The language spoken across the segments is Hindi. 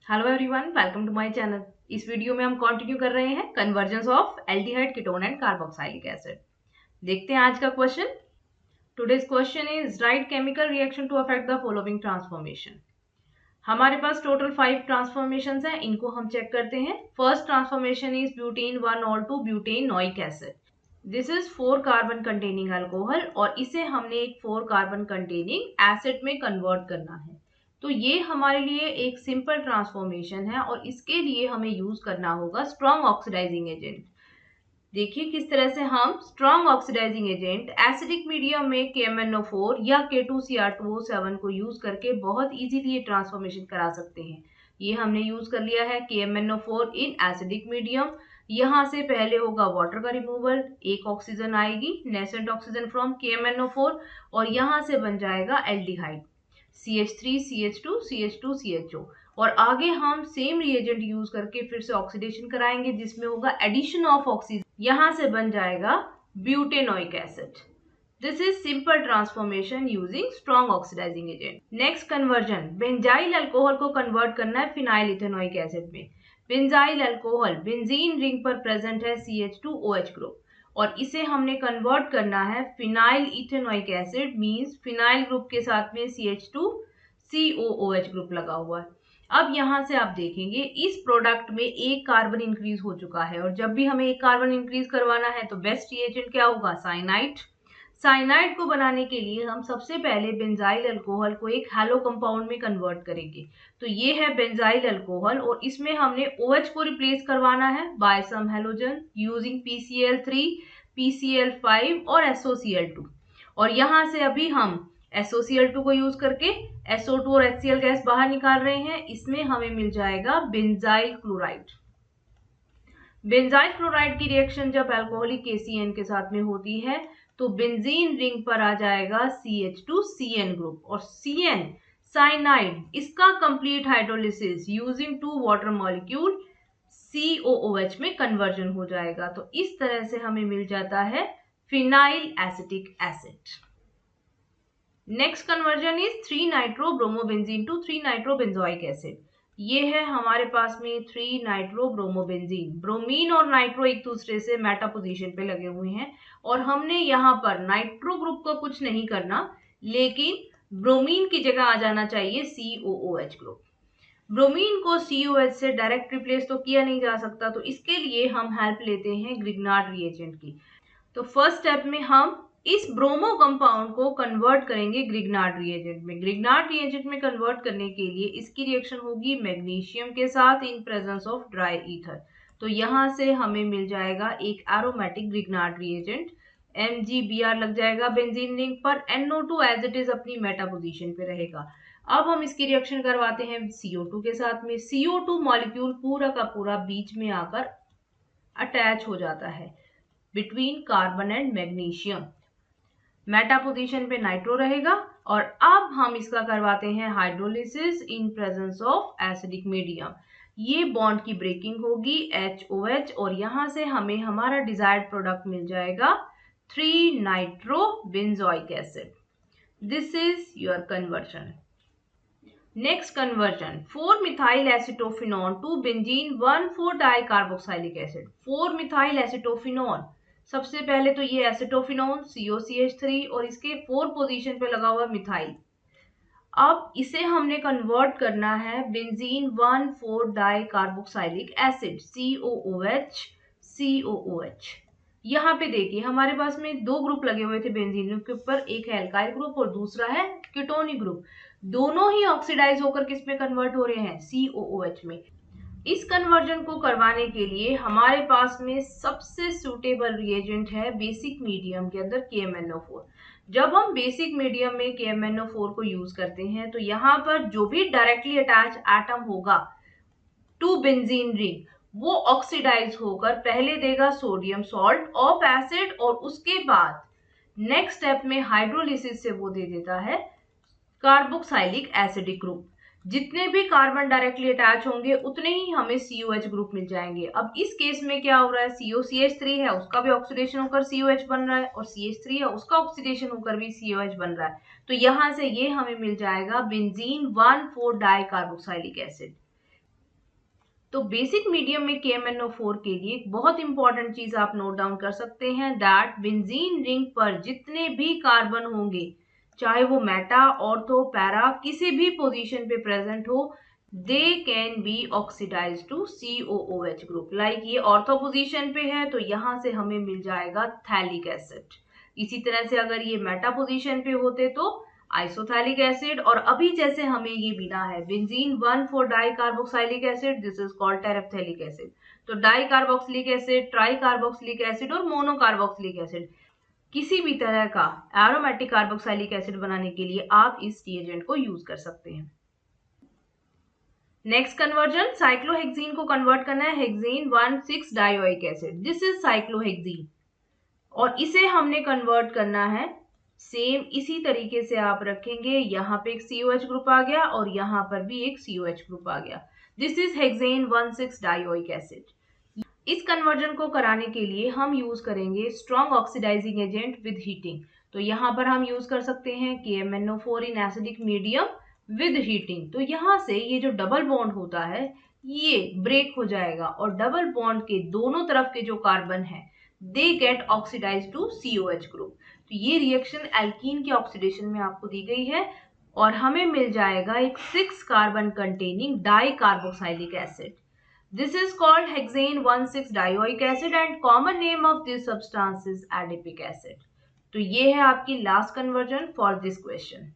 Hello everyone, welcome to my channel. इस वीडियो में हम कंटिन्यू कर रहे हैं convergence of aldehyde ketone and carboxylic acid. देखते हैं आज का question. Today's question is write chemical reaction to affect the following transformation. हमारे पास टोटल 5 ट्रांसफॉर्मेशंस हैं, इनको हम चेक करते हैं। First transformation is butane 1 to butanoic acid. This is 4 carbon containing alcohol और इसे हमने एक 4 कार्बन कंटेनिंग एसिड में कन्वर्ट करना है। तो ये हमारे लिए एक सिंपल ट्रांसफॉर्मेशन है और इसके लिए हमें यूज करना होगा स्ट्रॉन्ग ऑक्सीडाइजिंग एजेंट। देखिए किस तरह से हम strong oxidising agent acidic medium में KMnO4 या K2Cr2O7 को यूज करके बहुत इजीली ये ट्रांसफॉर्मेशन करा सकते हैं। ये हमने यूज कर लिया है KMnO4 इन एसिडिक मीडियम। यहाँ से पहले होगा वाटर का रिमूवल, एक ऑक्सीजन आएगी नेसेंट ऑक्सीजन फ्रॉम KMnO4 और यहाँ से बन जाएगा aldehyde CH3 CH2 CH2 CHO। और आगे हम सेम रिएजेंट यूज करके फिर से ऑक्सीडेशन कराएंगे जिसमें होगा एडिशन ऑफ ऑक्सीजन, यहां से बन जाएगा butanoic acid. This is simple transformation using strong oxidising agent. Next conversion, benzyl alcohol को कन्वर्ट करना है फिनाइल इथेनोइक एसिड में। बेंजाइल अल्कोहल बेंजीन रिंग पर प्रेजेंट है CH2OH ग्रुप और इसे हमने कन्वर्ट करना है phenyl ethanoic acid, means phenyl group के साथ में CH2COOH ग्रुप लगा हुआ है। अब यहाँ से आप देखेंगे इस प्रोडक्ट में एक कार्बन इंक्रीज हो चुका है और जब भी हमें एक कार्बन इंक्रीज करवाना है तो बेस्ट रिएजेंट क्या होगा, साइनाइड। साइनाइड को बनाने के लिए हम सबसे पहले बेंजाइल अल्कोहल को एक हैलो कंपाउंड में कन्वर्ट करेंगे। तो ये है बेंजाइल अल्कोहल और इसमें हमने OH को रिप्लेस करवाना है बाय सम हैलोजन यूजिंग PCl3, PCl5 और SOCl2। और यहाँ से अभी हम SOCl2 को यूज करके SO2 और HCl गैस बाहर निकाल रहे हैं। इसमें हमें मिल जाएगा बेंजाइल क्लोराइड। बेंजाइल क्लोराइड की रिएक्शन जब अल्कोहलिक KCN के साथ में होती है तो बेंजीन रिंग पर आ जाएगा CH2CN ग्रुप और CN साइनाइड, इसका complete hydrolysis using 2 water molecule COOH में कन्वर्जन हो जाएगा। तो इस तरह से हमें मिल जाता है phenyl acetic acid. Next conversion is three nitrobromobenzene to three nitrobenzoic acid. ये है हमारे पास में 3-नाइट्रोब्रोमोबेंजीन। ब्रोमीन और नाइट्रो एक दूसरे से मेटा पोजीशन पे लगे हुए हैं और हमने यहाँ पर नाइट्रो ग्रुप को कुछ नहीं करना, लेकिन ब्रोमीन की जगह आ जाना चाहिए COOH ग्रुप। ब्रोमीन को COH से डायरेक्ट रिप्लेस तो किया नहीं जा सकता, तो इसके लिए हम हेल्प लेते हैं ग्रिग्नार्ड रिएजेंट की। तो फर्स्ट स्टेप में हम इस ब्रोमो कंपाउंड को कन्वर्ट करेंगे ग्रिग्नार्ड रिएजेंट में। ग्रिग्नार्ड रिएजेंट में कन्वर्ट करने के लिए इसकी रिएक्शन होगी मैग्नीशियम के साथ इन प्रेजेंस ऑफ ड्राई ईथर। तो यहाँ से हमें मिल जाएगा एक एरोमेटिक ग्रिग्नार्ड रिएजेंट। MgBr लग जाएगा बेंजीन रिंग पर, NO2 एज इट इज अपनी मेटा पोजीशन पे रहेगा। अब हम इसकी रिएक्शन करवाते हैं CO2 के साथ में। CO2 मॉलिक्यूल पूरा का पूरा बीच में आकर अटैच हो जाता है between carbon and magnesium. Meta position पे नाइट्रो रहेगा और अब हम इसका करवाते हैं hydrolysis in presence of acidic medium. ये बॉन्ड की ब्रेकिंग होगी HOH और यहाँ से हमें हमारा डिजायर्ड प्रोडक्ट मिल जाएगा three nitrobenzoic acid. This is your conversion. Next conversion, four methyl acetophenone to benzene one four dicarboxylic acid. Four methyl acetophenone, सबसे पहले तो ये एसिटोफिनॉन COCH3 और इसके 4 पोजीशन पे लगा हुआ मिथाइल। अब इसे हमने कन्वर्ट करना है बेंजीन 1,4-डाइकार्बोक्सिलिक एसिड COOH। यहाँ पे देखिए हमारे पास में 2 ग्रुप लगे हुए थे बेंजीन के ऊपर, एक है एल्काइल ग्रुप और दूसरा है कीटोनिक ग्रुप। दोनों ही ऑक्सीडाइज होकर किस में कन्वर्ट हो रहे हैं, COOH में। इस कन्वर्जन को करवाने के लिए हमारे पास में सबसे सूटेबल रिएजेंट है बेसिक मीडियम के अंदर KMnO4। जब हम बेसिक मीडियम में KMnO4 को यूज करते हैं तो यहाँ पर जो भी डायरेक्टली अटैच एटम होगा टू बेंजीन रिंग वो ऑक्सीडाइज होकर पहले देगा सोडियम सॉल्ट ऑफ एसिड और उसके बाद नेक्स्ट स्टेप में हाइड्रोलिसिस से वो दे देता है कार्बोक्सिलिक एसिडिक ग्रुप। जितने भी कार्बन डायरेक्टली अटैच होंगे उतने ही हमें COH ग्रुप मिल जाएंगे। अब इस केस में क्या हो रहा है, COCH3 है उसका भी ऑक्सीडेशन होकर COH बन रहा है और CH3 है उसका ऑक्सीडेशन होकर भी COH बन रहा है। तो यहाँ से ये हमें मिल जाएगा बेंजीन 1,4-डाइकार्बोक्सिलिक एसिड। तो बेसिक मीडियम में KMnO4 के लिए एक बहुत इंपॉर्टेंट चीज आप नोट डाउन कर सकते हैं, दैट बेंजीन रिंग पर जितने भी कार्बन होंगे, चाहे वो मेटा, ऑर्थो, पैरा किसी भी पोजीशन पे प्रेजेंट हो, they can be oxidise to COOH group. Like ये ऑर्थो पोजीशन पे है तो यहाँ से हमें मिल जाएगा थैलिक एसिड। इसी तरह से अगर ये मेटा पोजीशन पे होते तो आइसोथैलिक एसिड, और अभी जैसे हमें ये मिला है benzene 1,4 di carboxylic acid, this is called terephthalic acid. तो di carboxylic acid, tri carboxylic acid और मोनो कार्बोक्सिलिक एसिड, किसी भी तरह का एरोमेटिक कार्बोक्सिलिक एसिड बनाने के लिए आप इस रिएजेंट को यूज कर सकते हैं। नेक्स्ट कन्वर्जन, साइक्लोहेक्सीन को कन्वर्ट करना है hexane 1,6 dioic acid, this is cyclohexene, और इसे हमने कन्वर्ट करना है सेम इसी तरीके से आप रखेंगे। यहाँ पे एक COH ग्रुप आ गया और यहाँ पर भी एक COH ग्रुप आ गया, this is hexane 1,6 dioic acid. इस कन्वर्जन को कराने के लिए हम यूज करेंगे strong oxidising agent with heating. तो यहाँ पर हम यूज कर सकते हैं KMnO4 in acidic medium with heating. तो यहाँ से ये जो डबल बॉन्ड होता है ये ब्रेक हो जाएगा और डबल बॉन्ड के दोनों तरफ के जो कार्बन है they get oxidise to COH group. तो ये रिएक्शन एल्कीन के ऑक्सीडेशन में आपको दी गई है और हमें मिल जाएगा एक 6 carbon containing di carboxylic acid, this is called hexane 1,6 dioic acid and common name of this substance is adipic acid. तो ये है आपकी last conversion for this question.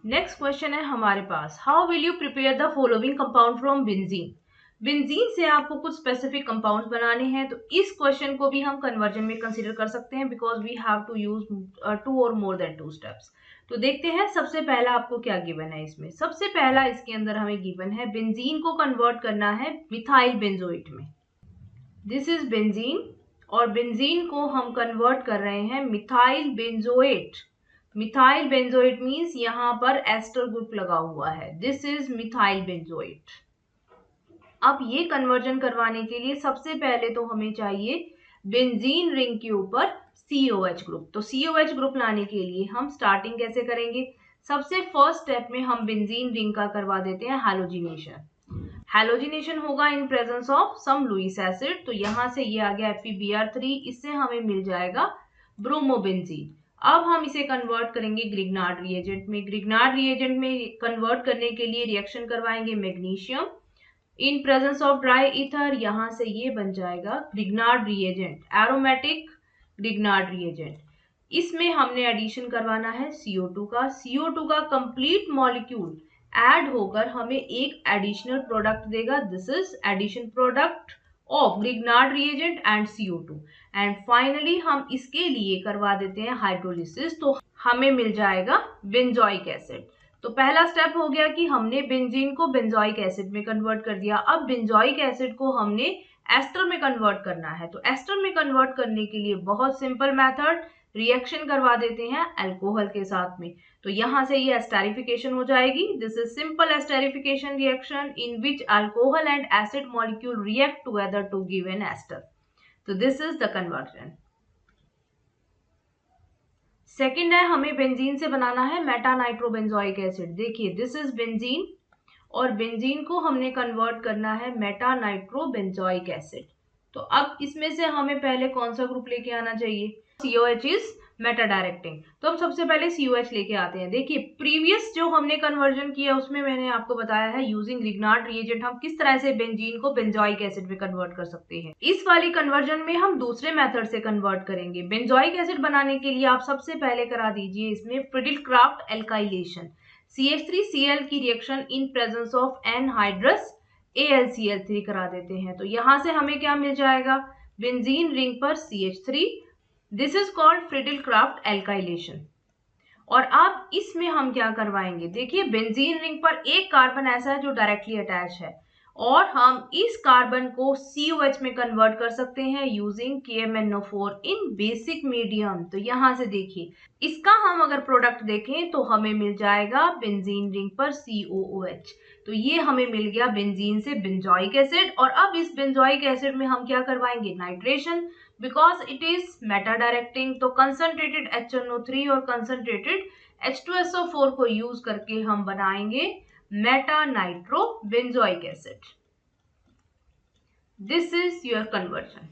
Next question है हमारे पास, how will you prepare the following compound from benzene. Benzene से आपको कुछ स्पेसिफिक कंपाउंड्स बनाने हैं, तो इस क्वेश्चन को भी हम कन्वर्जन में कंसीडर कर सकते हैं because we have to use 2 और मोर देन 2 स्टेप्स। तो देखते हैं सबसे पहला आपको क्या गिवन है इसमें। सबसे पहला इसके अंदर हमें गिवन है बेंजीन को कन्वर्ट करना है मिथाइल बेंजोएट में, दिस इज बेंजीन, और बेंजीन को हम कन्वर्ट कर रहे हैं methyl benzoate. Methyl benzoate means यहाँ पर एस्टर ग्रुप लगा हुआ है, दिस इज मिथाइल बेंजोएट। अब ये कन्वर्जन करवाने के लिए सबसे पहले तो हमें चाहिए बेंजीन रिंग के ऊपर COH ग्रुप। तो COH ग्रुप लाने के लिए हम स्टार्टिंग कैसे करेंगे, सबसे फर्स्ट स्टेप में हम बेंजीन रिंग का करवा देते हैं हैलोजिनेशन। हैलोजिनेशन होगा in presence of some Lewis acid. तो यहाँ से ये आ गया FeBr3, इससे हमें मिल जाएगा ब्रोमोबेंजीन। अब हम इसे कन्वर्ट करेंगे ग्रिग्नार्ड रिएजेंट में। ग्रिग्नार्ड रिएजेंट में कन्वर्ट करने के लिए रिएक्शन करवाएंगे magnesium in presence of dry ether, यहाँ से ये बन जाएगा Grignard reagent, aromatic Grignard reagent. इसमें हमने एडिशन करवाना है CO2 का। CO2 का कंप्लीट मॉलिक्यूल ऐड होकर हमें एक एडिशनल प्रोडक्ट देगा, this is addition product of Grignard reagent and CO2। And finally हम इसके लिए करवा देते हैं हाइड्रोलिसिस, तो हमें मिल जाएगा बेंजोइक एसिड। तो पहला स्टेप हो गया कि हमने बेंजीन को बेंजोइक एसिड में कन्वर्ट कर दिया। अब बेंजोइक एसिड को हमने एस्टर में कन्वर्ट करना है। तो एस्टर में कन्वर्ट करने के लिए बहुत सिंपल मेथड, रिएक्शन करवा देते हैं अल्कोहल के साथ में। तो यहाँ से ये एस्टेरिफिकेशन हो जाएगी, this is simple esterification reaction in which alcohol and acid molecule react together to give an ester. तो this is the conversion. Second है, हमें बेंजीन से बनाना है मेटा नाइट्रोबेंजोइक एसिड। देखिए दिस इज बेंजीन और बेंजीन को हमने कन्वर्ट करना है मेटा नाइट्रोबेंजोइक एसिड। तो अब इसमें से हमें पहले कौन सा ग्रुप लेके आना चाहिए, COH इज मेटा डायरेक्टिंग। तो हम सबसे पहले COH लेके आते हैं। देखिए प्रीवियस जो हमने कन्वर्जन किया उसमें मैंने आपको बताया है यूजिंग ग्रिग्नार्ड रिएजेंट हम किस तरह से बेंजीन को बेंजोइक एसिड में कन्वर्ट कर सकते हैं। इस वाली कन्वर्जन में हम दूसरे मेथड से कन्वर्ट करेंगे। बेंजोइक एसिड बनाने के लिए आप सबसे पहले करा दीजिए इसमें फ्रिडिल-क्राफ्ट एल्काइलेशन, CH3Cl की reaction in presence of anhydrous AlCl3 करा देते हैं। तो यहाँ से हमें क्या मिल जाएगा, बेंजीन रिंग पर CH3, this is called Friedel Craft alkylation. और अब इसमें हम क्या करवाएंगे, देखिए बेंजीन रिंग पर एक कार्बन ऐसा है जो डायरेक्टली अटैच है और हम इस कार्बन को COH में कन्वर्ट कर सकते हैं यूजिंग KMnO4 इन बेसिक मीडियम। तो यहाँ से देखिए इसका हम अगर प्रोडक्ट देखें तो हमें मिल जाएगा बेंजीन रिंग पर COOH। तो ये हमें मिल गया बेंजीन से बेंजोइक एसिड। और अब इस बेंजोइक एसिड में हम क्या करवाएंगे, nitration, because it is meta directing. तो कंसंट्रेटेड HNO3 और कंसंट्रेटेड H2SO4 को यूज करके हम बनाएंगे meta nitro benzoic acid. This is your conversion.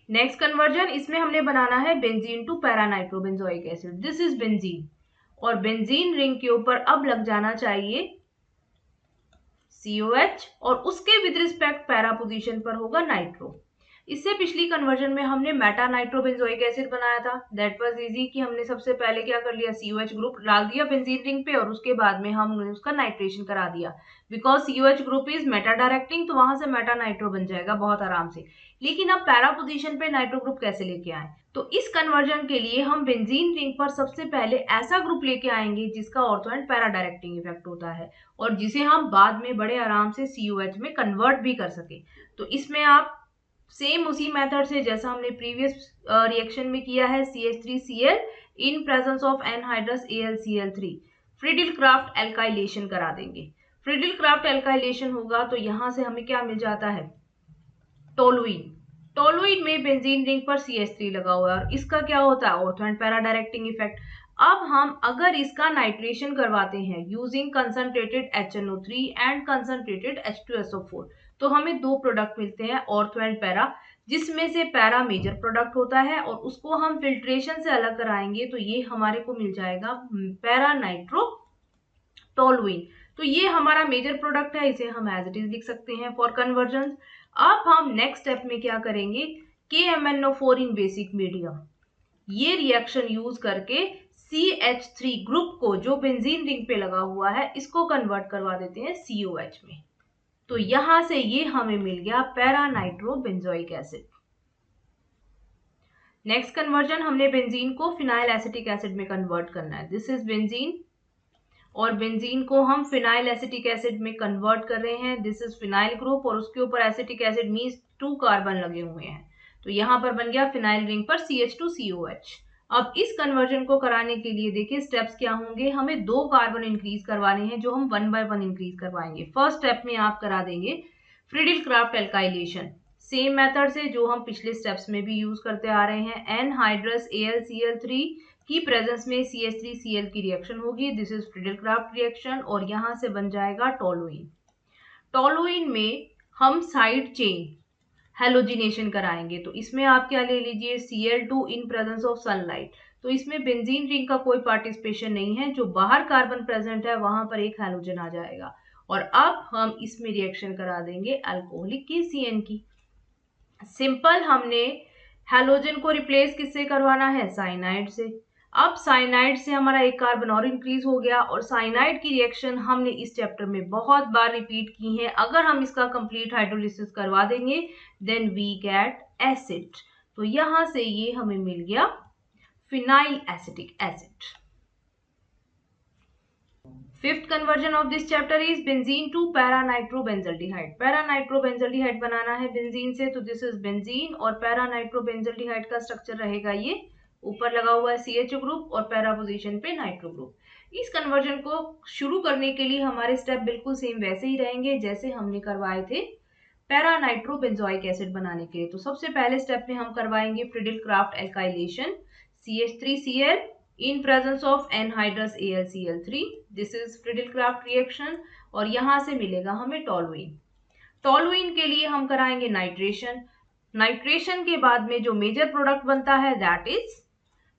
Next conversion, इसमें हमने बनाना है benzene to paranitrobenzoic acid. This is benzene, और बेंजीन रिंग के ऊपर अब लग जाना चाहिए COH, और उसके विद रिस्पेक्ट पैरा पोजीशन पर होगा नाइट्रो। इससे पिछली कन्वर्जन में हमने मेटा नाइट्रोबेंजोइक एसिड बनाया था। दैट वाज इजी कि हमने सबसे पहले क्या कर लिया, COH ग्रुप डाल दिया बेंजीन रिंग पे, और उसके बाद में हमने उसका नाइट्रेशन करा दिया। Because COH group is meta directing, तो वहां से मेटा नाइट्रो बन जाएगा बहुत आराम से। लेकिन अब पैरा पोजीशन पे नाइट्रो ग्रुप कैसे लेके आए, तो इस कन्वर्जन के लिए हम बेंजीन रिंग पर सबसे पहले ऐसा ग्रुप लेके आएंगे जिसका ortho and para directing effect होता है, और जिसे हम बाद में बड़े आराम से COH में कन्वर्ट भी कर सके। तो इसमें आप सेम उसी मेथड से जैसा हमने प्रीवियस रिएक्शन में किया है, CH3Cl in presence of anhydrous AlCl3 Friedel Craft alkylation करा देंगे। फ्रीडिल क्राफ्ट एल्काइलेशन होगा तो यहां से हमें क्या मिल जाता है, टोलुइन। टोलुइन में बेंजीन रिंग पर CH3 लगा हुआ है, और इसका क्या होता है, ortho and para directing effect. अब हम अगर इसका नाइट्रेशन करवाते हैं using concentrated HNO3 and concentrated H2SO4, तो हमें दो प्रोडक्ट मिलते हैं ऑर्थो एंड पैरा, जिसमें से पैरा मेजर प्रोडक्ट होता है, और उसको हम फिल्ट्रेशन से अलग कराएंगे तो ये हमारे को मिल जाएगा पैरा नाइट्रो टोलुइन। तो ये हमारा मेजर प्रोडक्ट है, इसे हम एज इट इज लिख सकते हैं फॉर कन्वर्जन। अब हम नेक्स्ट स्टेप में क्या करेंगे, KMnO4 इन बेसिक मीडियम, ये रिएक्शन यूज करके CH3 ग्रुप को जो बेंजीन रिंग पे लगा हुआ है इसको कन्वर्ट करवा देते हैं COH में। तो यहां से ये हमें मिल गया para nitrobenzoic acid. Next conversion, हमने बेंजीन को फिनाइल एसिटिक एसिड में कन्वर्ट करना है। दिस इज बेंजीन, और बेंजीन को हम फिनाइल एसिटिक एसिड में कन्वर्ट कर रहे हैं। दिस इज फिनाइल ग्रुप, और उसके ऊपर एसिटिक एसिड मींस 2 कार्बन लगे हुए हैं, तो यहां पर बन गया फिनाइल रिंग पर CH2COH। अब इस कन्वर्जन को कराने के लिए देखिए स्टेप्स क्या होंगे, हमें 2 कार्बन इंक्रीज करवाने हैं जो हम 1 बाय 1 इंक्रीज करवाएंगे। फर्स्ट स्टेप में आप करा देंगे फ्रीडिल क्राफ्ट एल्काइलेशन, सेम मेथड से जो हम पिछले स्टेप्स में भी यूज करते आ रहे हैं। एनहाइड्रस AlCl3 की प्रेजेंस में CH3Cl की रिएक्शन होगी, दिस इज फ्रीडिल क्राफ्ट रिएक्शन, और यहां से बन जाएगा टोलुइन। टोलुइन में हम साइड चेन हेलोजिनेशन कराएंगे, तो इसमें आप क्या ले लीजिए, Cl2 in presence of sunlight. तो इसमें बेंजीन रिंग का कोई पार्टिसिपेशन नहीं है, जो बाहर कार्बन प्रेजेंट है वहां पर एक हेलोजन आ जाएगा, और अब हम इसमें रिएक्शन करा देंगे अल्कोहलिक की CN की। सिंपल, हमने हेलोजन को रिप्लेस किससे करवाना है, साइनाइड से। अब साइनाइड से हमारा एक कार्बन और इंक्रीज हो गया, और साइनाइड की रिएक्शन हमने इस चैप्टर में बहुत बार रिपीट की है। अगर हम इसका कंप्लीट हाइड्रोलिसिस करवा देंगे देन वी गेट एसिड। तो यहां से ये हमें मिल गया phenyl acetic acid. Fifth conversion of this chapter is benzene to paranitrobenzaldehyde. Paranitrobenzaldehyde बनाना है बेंजीन से, तो दिस इज बेंजीन, और पैरानाइट्रोबेंजल्डिहाइड का स्ट्रक्चर रहेगा ये, ऊपर लगा हुआ है CH ग्रुप और पैरा पोजीशन पे नाइट्रो ग्रुप। इस कन्वर्जन को शुरू करने के लिए हमारे स्टेप बिल्कुल सेम वैसे ही रहेंगे जैसे हमने करवाए थे पैरानाइट्रोबेंजोइक एसिड बनाने के लिए। तो सबसे पहले स्टेप में हम करवाएंगे Friedel Craft alkylation, CH3Cl in presence of anhydrous AlCl3, this is Friedel Craft reaction, और यहां से मिलेगा हमें टोलुइन। टोलुइन के लिए हम कराएंगे नाइट्रेशन। नाइट्रेशन के बाद में जो मेजर प्रोडक्ट बनता है दैट इज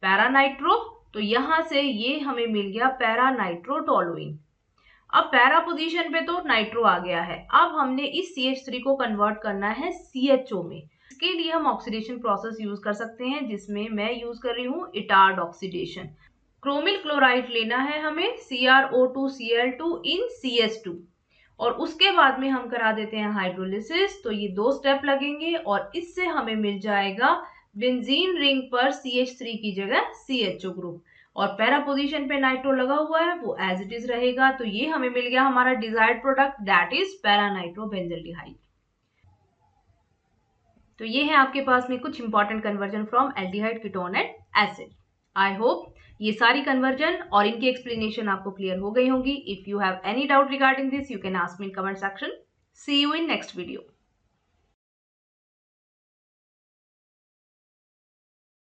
पैरानाइट्रो, तो यहां से ये हमें मिल गया पैरानाइट्रोटोलुइन। अब पैरा पोजीशन पे तो नाइट्रो आ गया है, अब हमने इस CH3 को कन्वर्ट करना है CHO में। इसके लिए हम ऑक्सीडेशन प्रोसेस यूज कर सकते हैं, जिसमें मैं यूज कर रही हूँ इटार्ड ऑक्सीडेशन। क्रोमिल क्लोराइड लेना है हमें, CrO2Cl2 इन CH2, और उसके बाद में हम करा देते हैं हाइड्रोलिसिस। तो ये 2 स्टेप लगेंगे, और इससे हमें मिल जाएगा बेंजीन रिंग पर CH3 की जगह CHO ग्रुप, और पैरा पोजीशन पे नाइट्रो लगा हुआ है वो एज इट इज रहेगा। तो ये हमें मिल गया हमारा डिजायर्ड प्रोडक्ट दैट इज पैरानाइट्रोबेंजल्डिहाइड। तो ये है आपके पास में कुछ important conversion from aldehyde ketone and acid. I hope ये सारी कन्वर्जन और इनकी एक्सप्लेनेशन आपको क्लियर हो गई होंगी। If you have any doubt regarding this you can ask me in comment section. See you in next video.